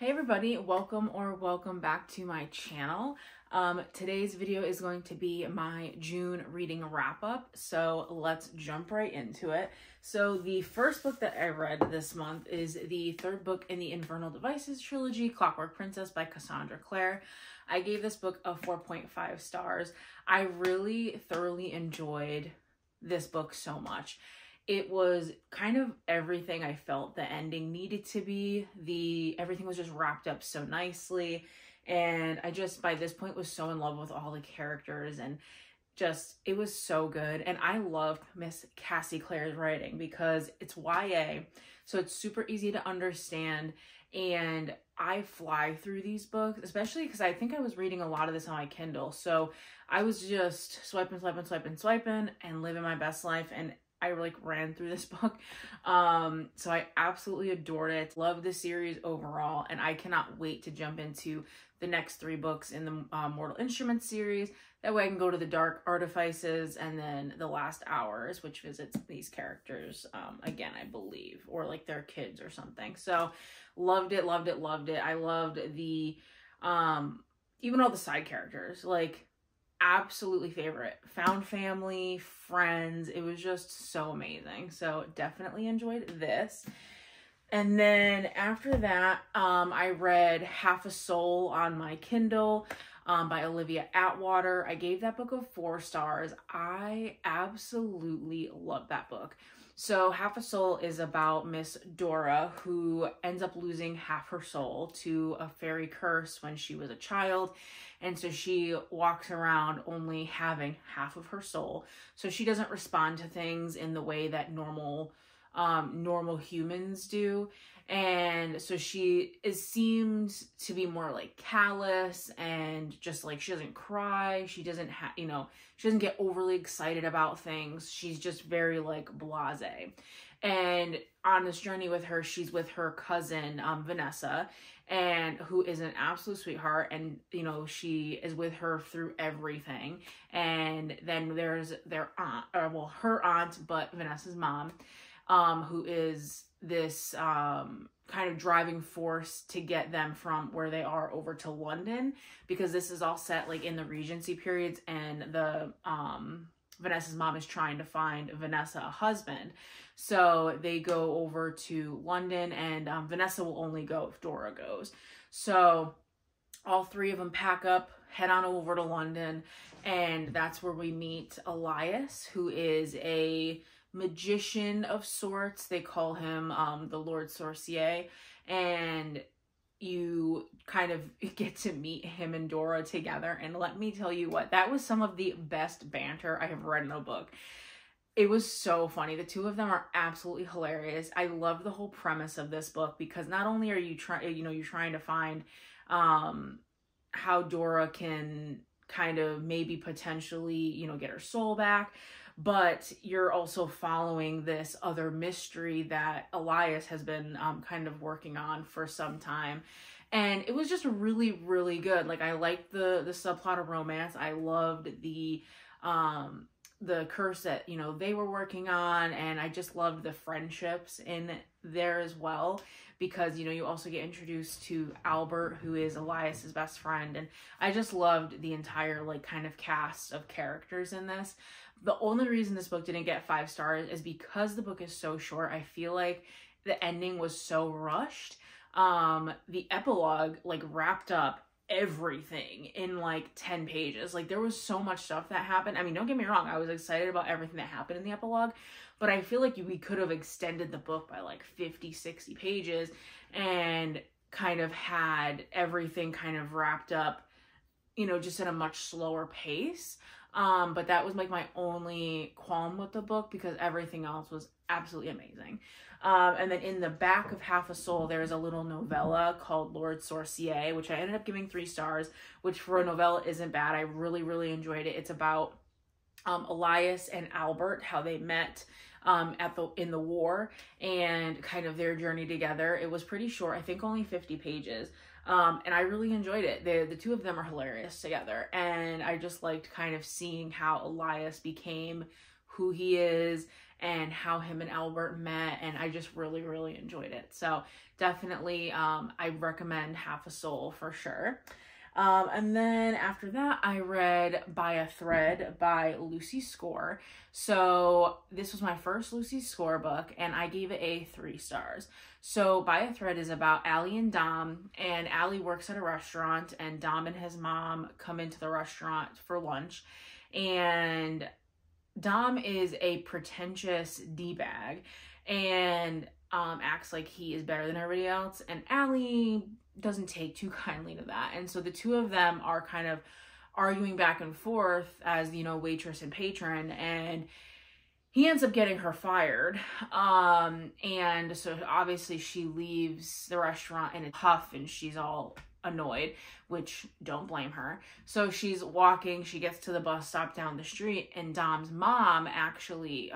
Hey everybody, welcome back to my channel. Today's video is going to be my June reading wrap up, so let's jump right into it. So the first book that I read this month is the third book in the Infernal Devices trilogy, Clockwork Princess by Cassandra Clare. I gave this book a 4.5 stars. I really thoroughly enjoyed this book so much. It was kind of everything I felt the ending needed to be. Everything was just wrapped up so nicely. And I just, by this point, was so in love with all the characters and just, it was so good. And I loved Miss Cassie Clare's writing because it's YA, so it's super easy to understand. And I fly through these books, especially because I think I was reading a lot of this on my Kindle. So I was just swiping and living my best life. And I like ran through this book. So I absolutely adored it. Love the series overall. And I cannot wait to jump into the next 3 books in the Mortal Instruments series. That way I can go to the Dark Artifices and then the Last Hours, which visits these characters again, I believe, or like their kids or something. So loved it. I loved the, even all the side characters, like, absolutely favorite. Found family, friends. It was just so amazing. So definitely enjoyed this. And then after that, I read Half a Soul on my Kindle by Olivia Atwater. I gave that book a 4 stars. I absolutely love that book. So Half a Soul is about Miss Dora, who ends up losing half her soul to a fairy curse when she was a child. And so she walks around only having half of her soul. So she doesn't respond to things in the way that normal humans do. And so she seems to be more like callous and just like, she doesn't cry. She doesn't she doesn't get overly excited about things. She's just very like blasé. And on this journey with her, she's with her cousin, Vanessa, and who is an absolute sweetheart. And, she is with her through everything. And then there's their aunt, her aunt, but Vanessa's mom, who is this kind of driving force to get them from where they are over to London, because this is all set like in the Regency periods, and the Vanessa's mom is trying to find Vanessa a husband. So they go over to London, and Vanessa will only go if Dora goes. So all 3 of them pack up, head on over to London, and that's where we meet Elias, who is a magician of sorts. They call him the Lord Sorcier, and you kind of get to meet him and Dora together. And let me tell you what, that was some of the best banter I have read in a book. It was so funny. The 2 of them are absolutely hilarious. I love the whole premise of this book, because not only are you you're trying to find how Dora can kind of maybe potentially, get her soul back, but you're also following this other mystery that Elias has been kind of working on for some time. And it was just really, really good. Like, I liked the subplot of romance. I loved the curse that, they were working on. And I just loved the friendships in there as well, because, you also get introduced to Albert, who is Elias's best friend. And I just loved the entire, like, kind of cast of characters in this. The only reason this book didn't get 5 stars is because the book is so short. I feel like the ending was so rushed. The epilogue, like, wrapped up everything in like 10 pages. Like, there was so much stuff that happened. I mean, don't get me wrong, I was excited about everything that happened in the epilogue, but I feel like we could have extended the book by like 50, 60 pages and kind of had everything kind of wrapped up, just at a much slower pace. But that was like my only qualm with the book, because everything else was absolutely amazing. And then in the back of Half a Soul, there's a little novella called Lord Sorcier, which I ended up giving 3 stars, which for a novella isn't bad. I really, really enjoyed it. It's about Elias and Albert, how they met in the war, and kind of their journey together. It was pretty short, I think only 50 pages. And I really enjoyed it. The 2 of them are hilarious together. And I just liked kind of seeing how Elias became who he is and how him and Albert met, and I just really, really enjoyed it. So definitely, I recommend Half a Soul for sure. And then after that, I read By a Thread by Lucy Score. So this was my first Lucy Score book, and I gave it a 3 stars. So By a Thread is about Allie and Dom, and Allie works at a restaurant, and Dom and his mom come into the restaurant for lunch, and Dom is a pretentious D-bag and acts like he is better than everybody else, and Allie doesn't take too kindly to that. And so the two of them are kind of arguing back and forth as, you know, waitress and patron, and he ends up getting her fired. And so obviously she leaves the restaurant in a huff, and she's all annoyed, which don't blame her. So she's walking, she gets to the bus stop down the street, and Dom's mom actually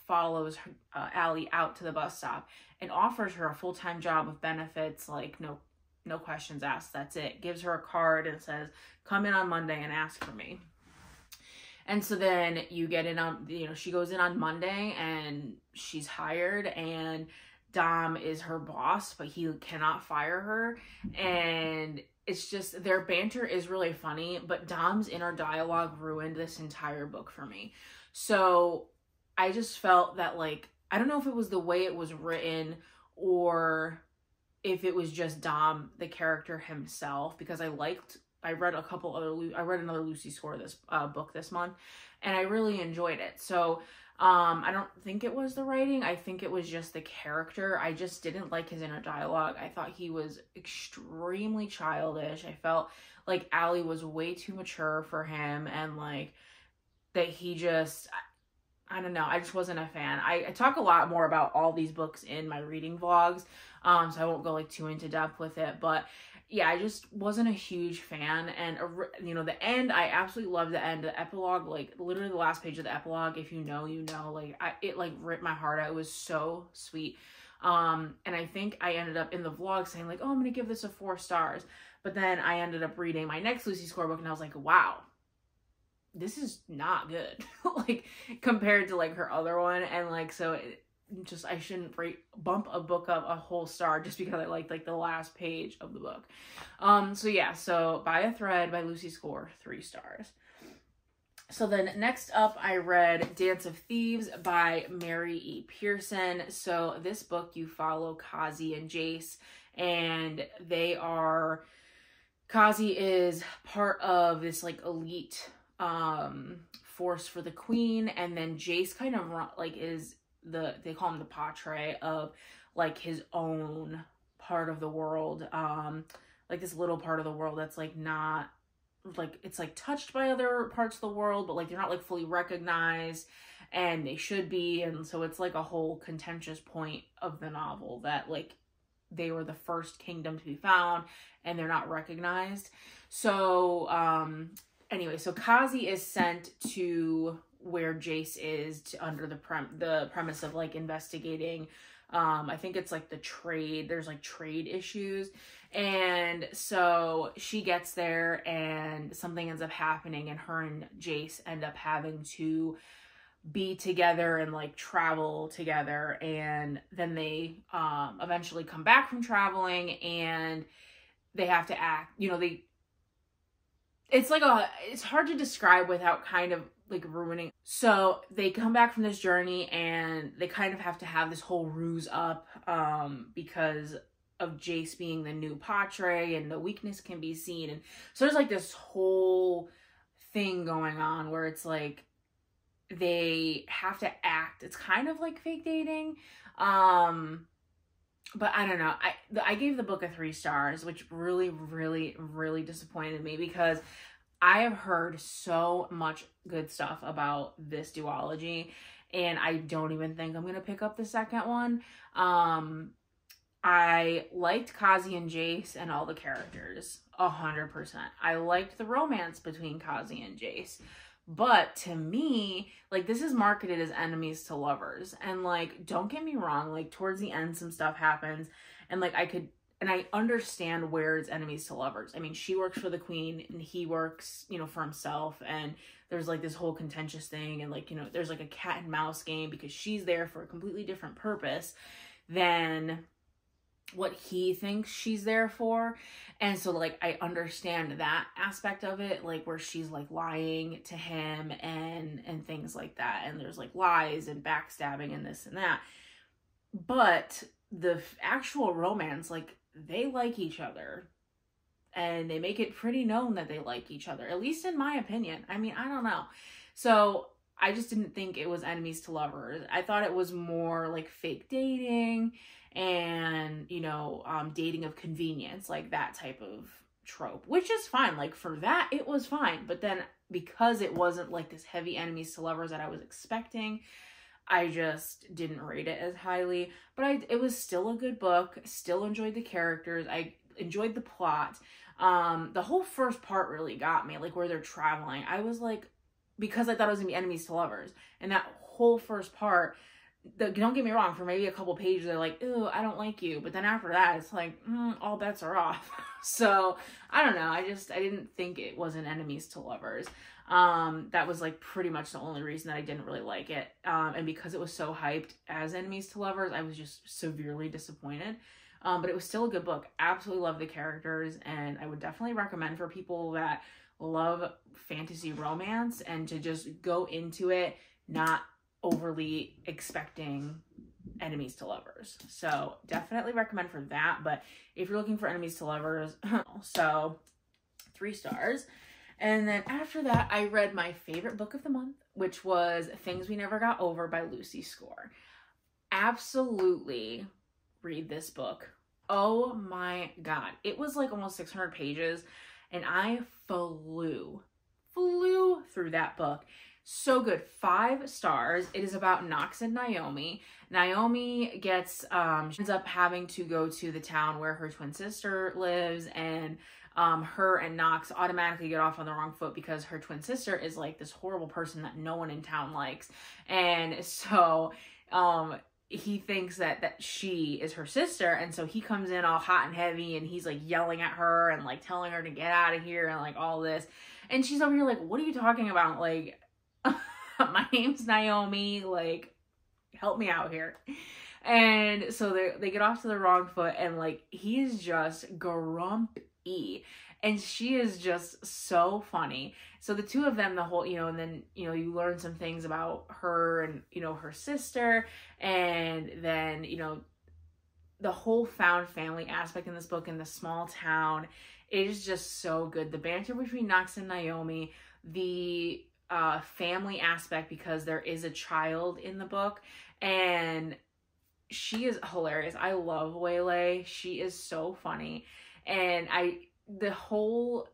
follows Allie out to the bus stop and offers her a full-time job with benefits, like no questions asked, that's it. Gives her a card and says, come in on Monday and ask for me. And so then you get in on, you know, she goes in on Monday and she's hired, and Dom is her boss, but he cannot fire her. And it's just, their banter is really funny, but Dom's inner dialogue ruined this entire book for me. So I just felt that, like, I don't know if it was the way it was written or if it was just Dom, the character himself, because I read another Lucy Score book this month, and I really enjoyed it. So I don't think it was the writing. I think it was just the character. I just didn't like his inner dialogue. I thought he was extremely childish. I felt like Allie was way too mature for him, and like that he just, I don't know, I just wasn't a fan. I talk a lot more about all these books in my reading vlogs, so I won't go like too into depth with it, but yeah, I just wasn't a huge fan. And you know, the end, I absolutely loved the end. The epilogue, like literally the last page of the epilogue, if you know, you know, like it like ripped my heart out. It was so sweet. And I think I ended up in the vlog saying like, oh, I'm gonna give this a 4 stars, but then I ended up reading my next Lucy Score book, and I was like, wow, this is not good. Like compared to like her other one. And like, so I shouldn't bump a book up a whole star just because I liked like the last page of the book. So yeah, so By a Thread by Lucy Score, 3 stars. So then next up, I read Dance of Thieves by Mary E. Pearson. So this book, you follow Kazi and Jace, and Kazi is part of this like elite force for the queen, and then Jace kind of like is they call him the patre of like his own part of the world, like this little part of the world that's like not like, it's like touched by other parts of the world, but like they're not like fully recognized, and they should be. And so it's like a whole contentious point of the novel that like they were the first kingdom to be found and they're not recognized. So anyway, so Kazi is sent to where Jace is under the premise of like investigating, I think it's like there's like trade issues. And so she gets there and something ends up happening, and her and Jace end up having to be together and like travel together. And then they eventually come back from traveling, and they have to act, you know, it's hard to describe without kind of like ruining. So they come back from this journey, and they kind of have to have this whole ruse up because of Jace being the new patre, and the weakness can be seen. And so there's like this whole thing going on where it's like they have to act. It's kind of like fake dating. But I don't know. I gave the book a 3 stars, which really, really, really disappointed me, because I have heard so much good stuff about this duology, and I don't even think I'm going to pick up the second one. I liked Kazi and Jace and all the characters 100%. I liked the romance between Kazi and Jace. But to me, like, this is marketed as enemies to lovers. And like, don't get me wrong, like towards the end some stuff happens, and like and I understand where it's enemies to lovers. I mean, she works for the queen and he works, you know, for himself, and there's like this whole contentious thing, and like, you know, there's like a cat and mouse game because she's there for a completely different purpose than what he thinks she's there for. And so like I understand that aspect of it, like where she's like lying to him and things like that, and there's like lies and backstabbing and this and that. But the actual romance, like they like each other, and they make it pretty known that they like each other, at least in my opinion. I mean, I don't know. So I just didn't think it was enemies to lovers. I thought it was more like fake dating and, you know, dating of convenience, like that type of trope, which is fine. Like for that, it was fine. But then because it wasn't like this heavy enemies to lovers that I was expecting, I just didn't rate it as highly. But it was still a good book. Still enjoyed the characters. I enjoyed the plot. The whole first part really got me, like where they're traveling. I was like, because I thought it was gonna be enemies to lovers, and that whole first part, don't get me wrong, for maybe a couple pages they're like, ooh, I don't like you, but then after that it's like, all bets are off. So I don't know, I didn't think it was an enemies to lovers. That was like pretty much the only reason that I didn't really like it, and because it was so hyped as enemies to lovers, I was just severely disappointed. But it was still a good book. Absolutely love the characters, and I would definitely recommend for people that love fantasy romance and to just go into it not overly expecting enemies to lovers. So definitely recommend for that. But if you're looking for enemies to lovers, so 3 stars. And then after that, I read my favorite book of the month, which was Things We Never Got Over by Lucy Score. Absolutely read this book. Oh my god. It was like almost 600 pages, and I flew through that book. So good. 5 stars. It is about Knox and Naomi. Naomi gets, she ends up having to go to the town where her twin sister lives, and her and Knox automatically get off on the wrong foot because her twin sister is like this horrible person that no one in town likes. And so, he thinks that she is her sister, and so he comes in all hot and heavy, and he's like yelling at her and like telling her to get out of here and like all this, and she's over here like, what are you talking about? Like, my name's Naomi, like help me out here. And so they get off to the wrong foot, and like he is just grumpy, and she is just so funny. So the two of them, the whole, you know, and then, you know, you learn some things about her and, you know, her sister, and then, you know, the whole found family aspect in this book in the small town. It is just so good. The banter between Knox and Naomi, the family aspect, because there is a child in the book, and she is hilarious. I love Waylay. She is so funny. And the whole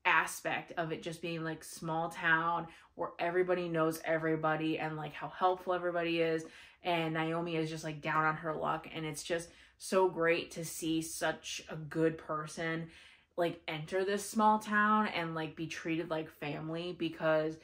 aspect of it just being like small town where everybody knows everybody, and like how helpful everybody is, and Naomi is just like down on her luck, and it's just so great to see such a good person like enter this small town and like be treated like family, because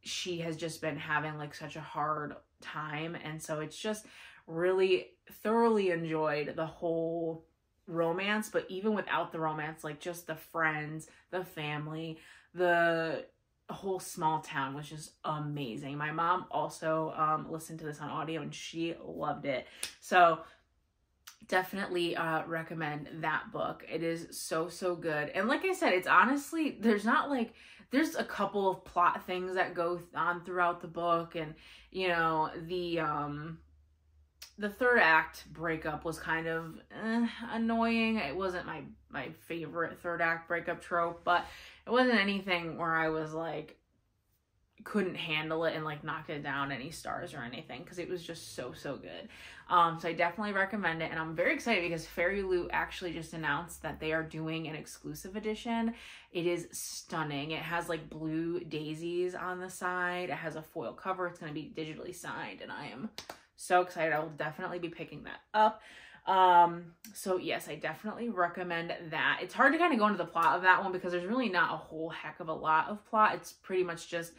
she has just been having like such a hard time. And so it's just really thoroughly enjoyed the whole romance, but even without the romance, like just the friends, the family, the whole small town was just amazing. My mom also listened to this on audio, and she loved it. So definitely recommend that book. It is so good. And like I said, it's honestly, there's a couple of plot things that go on throughout the book, and you know, the third act breakup was kind of annoying. It wasn't my favorite third act breakup trope, but it wasn't anything where I was like, couldn't handle it and like knocked it down any stars or anything, because it was just so good. So I definitely recommend it, and I'm very excited because Fairy Loot actually just announced that they are doing an exclusive edition. It is stunning. It has like blue daisies on the side. It has a foil cover. It's going to be digitally signed, and I am so excited. I will definitely be picking that up. So yes, I definitely recommend that. It's hard to kind of go into the plot of that one because there's really not a whole heck of a lot of plot. It's pretty much just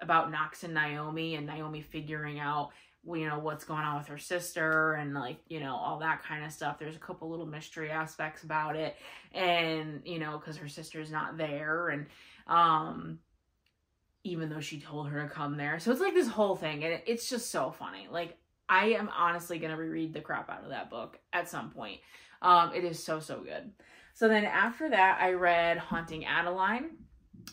about Knox and Naomi figuring out you know, what's going on with her sister and like, you know, all that kind of stuff. There's a couple little mystery aspects about it, and, you know, because her sister's not there, and even though she told her to come there. So it's like this whole thing, and it's just so funny. Like, I am honestly going to reread the crap out of that book at some point. It is so, so good. So then after that, I read Haunting Adeline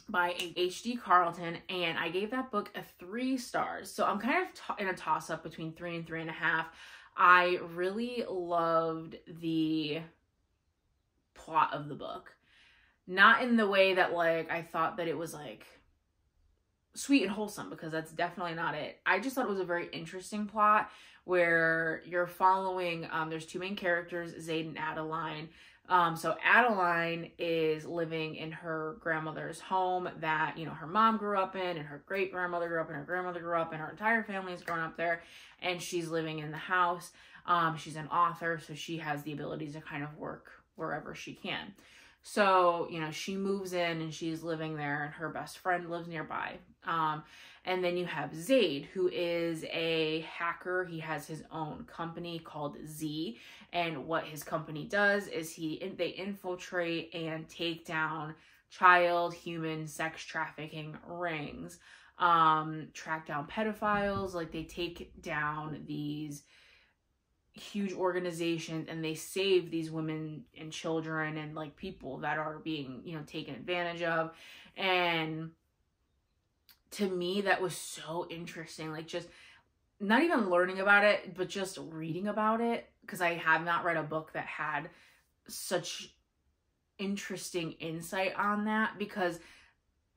by H.D. Carlton, and I gave that book a 3 stars. So I'm kind of in a toss-up between 3 and 3.5. I really loved the plot of the book. Not in the way that, like, I thought that it was, like, sweet and wholesome, because that's definitely not it. I just thought it was a very interesting plot where you're following, there's 2 main characters, Zaid and Adeline. So Adeline is living in her grandmother's home that, you know, her mom grew up in, and her great-grandmother grew up in, her grandmother grew up in, her entire family's grown up there, and she's living in the house. She's an author, so she has the ability to kind of work wherever she can. So, you know, she moves in and she's living there, and her best friend lives nearby. And then you have Zaid, who is a hacker. He has his own company called Z, and what his company does is they infiltrate and take down child human sex trafficking rings, track down pedophiles. Like, they take down these huge organizations, and they save these women and children and like people that are being, you know, taken advantage of. And to me, that was so interesting. Like, just not even learning about it, but just reading about it, because I have not read a book that had such interesting insight on that, because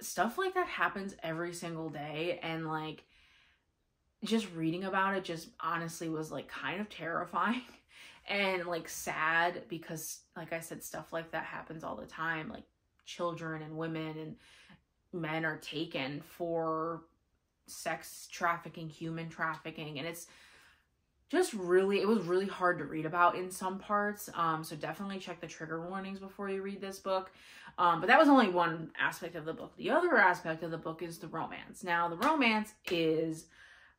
stuff like that happens every single day. And like, just reading about it just honestly was like kind of terrifying and like sad, because like I said, stuff like that happens all the time. Like, children and women and men are taken for sex trafficking, human trafficking, and it's just really, it was really hard to read about in some parts. So definitely check the trigger warnings before you read this book. But that was only one aspect of the book. The other aspect of the book is the romance. Now, the romance is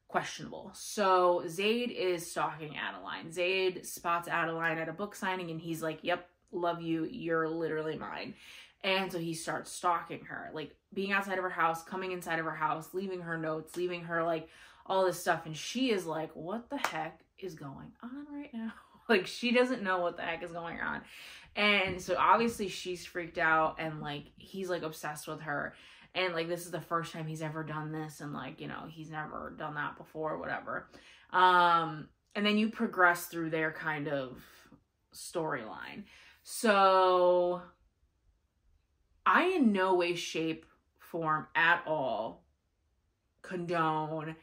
questionable. So Zaid is stalking Adeline. Zaid spots Adeline at a book signing, and he's like, yep, love you, you're literally mine. And so he starts stalking her, like being outside of her house, coming inside of her house, leaving her notes, leaving her like all this stuff. And she is like, what the heck is going on right now? Like, she doesn't know what the heck is going on. And so obviously she's freaked out, and like, he's like obsessed with her. And like, this is the first time he's ever done this. And like, you know, he's never done that before or whatever. And then you progress through their kind of storyline. So I in no way, shape, form at all condone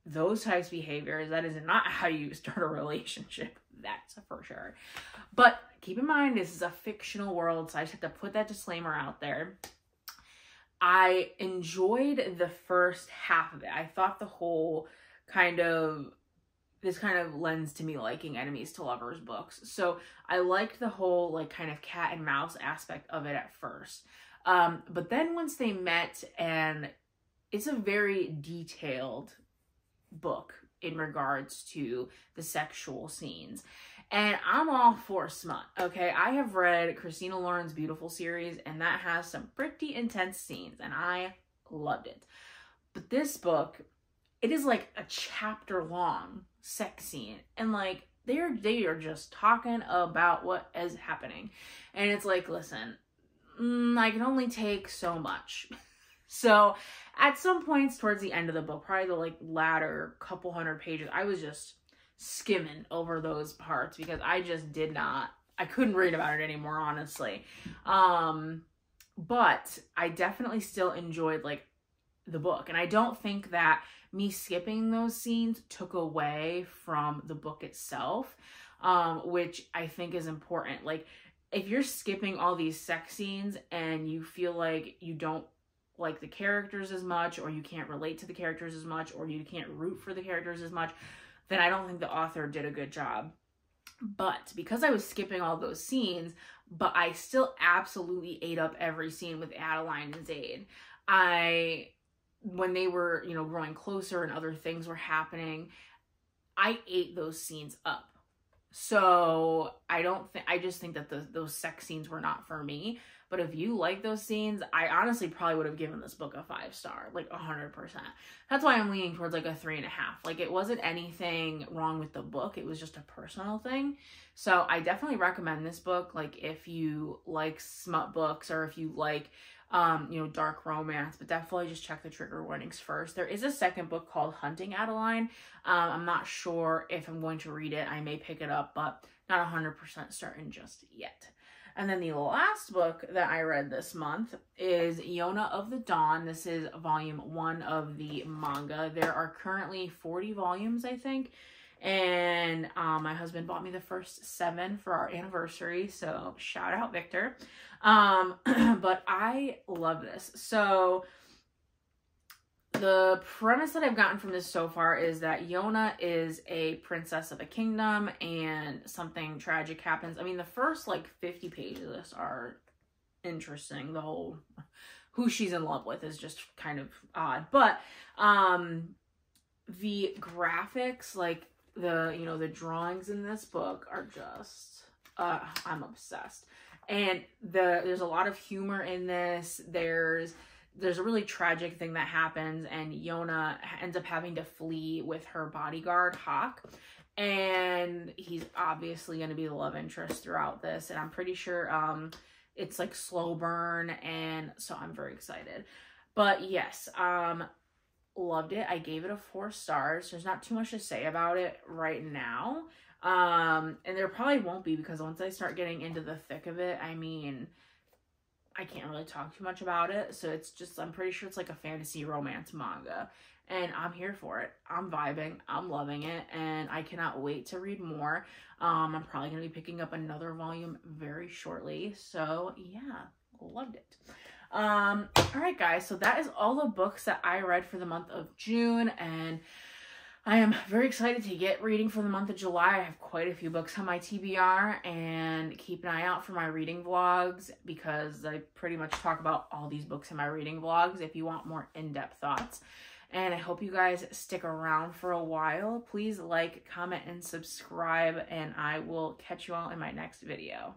those types of behaviors. That is not how you start a relationship. That's for sure. But keep in mind, this is a fictional world, so I just have to put that disclaimer out there. I enjoyed the first half of it. I thought the whole this kind of lends to me liking enemies to lovers books. So I liked the whole like kind of cat and mouse aspect of it at first. But then once they met, and it's a very detailed book in regards to the sexual scenes. And I'm all for smut, okay? I have read Christina Lauren's Beautiful series, and that has some pretty intense scenes, and I loved it. But this book, it is like a chapter long sex scene, and like they are just talking about what is happening. And it's like, listen, I can only take so much. So at some points towards the end of the book, probably the like latter couple hundred pages, I was just skimming over those parts, because I just I couldn't read about it anymore, honestly. But I definitely still enjoyed like the book, and I don't think that me skipping those scenes took away from the book itself, which I think is important. Like, if you're skipping all these sex scenes and you feel like you don't like the characters as much, or you can't relate to the characters as much, or you can't root for the characters as much, then I don't think the author did a good job. But because I was skipping all those scenes, but I still absolutely ate up every scene with Adeline and Zaid. When they were, you know, growing closer and other things were happening, I ate those scenes up. So I just think that those sex scenes were not for me. But if you like those scenes, I honestly probably would have given this book a 5-star, like 100%. That's why I'm leaning towards like a 3.5. Like, it wasn't anything wrong with the book. It was just a personal thing. So I definitely recommend this book. Like, if you like smut books, or if you like, you know, dark romance, but definitely just check the trigger warnings first. There is a second book called Hunting Adeline. I'm not sure if I'm going to read it. I may pick it up, but not 100% certain just yet. And then the last book that I read this month is Yona of the Dawn. This is volume 1 of the manga. There are currently 40 volumes, I think. And my husband bought me the first 7 for our anniversary. So shout out, Victor. But I love this. So the premise that I've gotten from this so far is that Yona is a princess of a kingdom and something tragic happens. I mean, the first like 50 pages of this are interesting. The whole who she's in love with is just kind of odd. But the graphics, like the drawings in this book are just I'm obsessed. And there's a lot of humor in this. There's a really tragic thing that happens, and Yona ends up having to flee with her bodyguard, Hawk. And he's obviously going to be the love interest throughout this. And I'm pretty sure it's like slow burn. And so I'm very excited. But yes, loved it. I gave it a 4 stars. There's not too much to say about it right now. And there probably won't be, because once I start getting into the thick of it, I mean, I can't really talk too much about it. So it's just, I'm pretty sure it's like a fantasy romance manga, and I'm here for it. I'm vibing. I'm loving it, and I cannot wait to read more. I'm probably going to be picking up another volume very shortly. So yeah, loved it. All right, guys. So that is all the books that I read for the month of June, and I am very excited to get reading for the month of July. I have quite a few books on my TBR, and keep an eye out for my reading vlogs, because I pretty much talk about all these books in my reading vlogs if you want more in-depth thoughts. And I hope you guys stick around for a while. Please like, comment, and subscribe, and I will catch you all in my next video.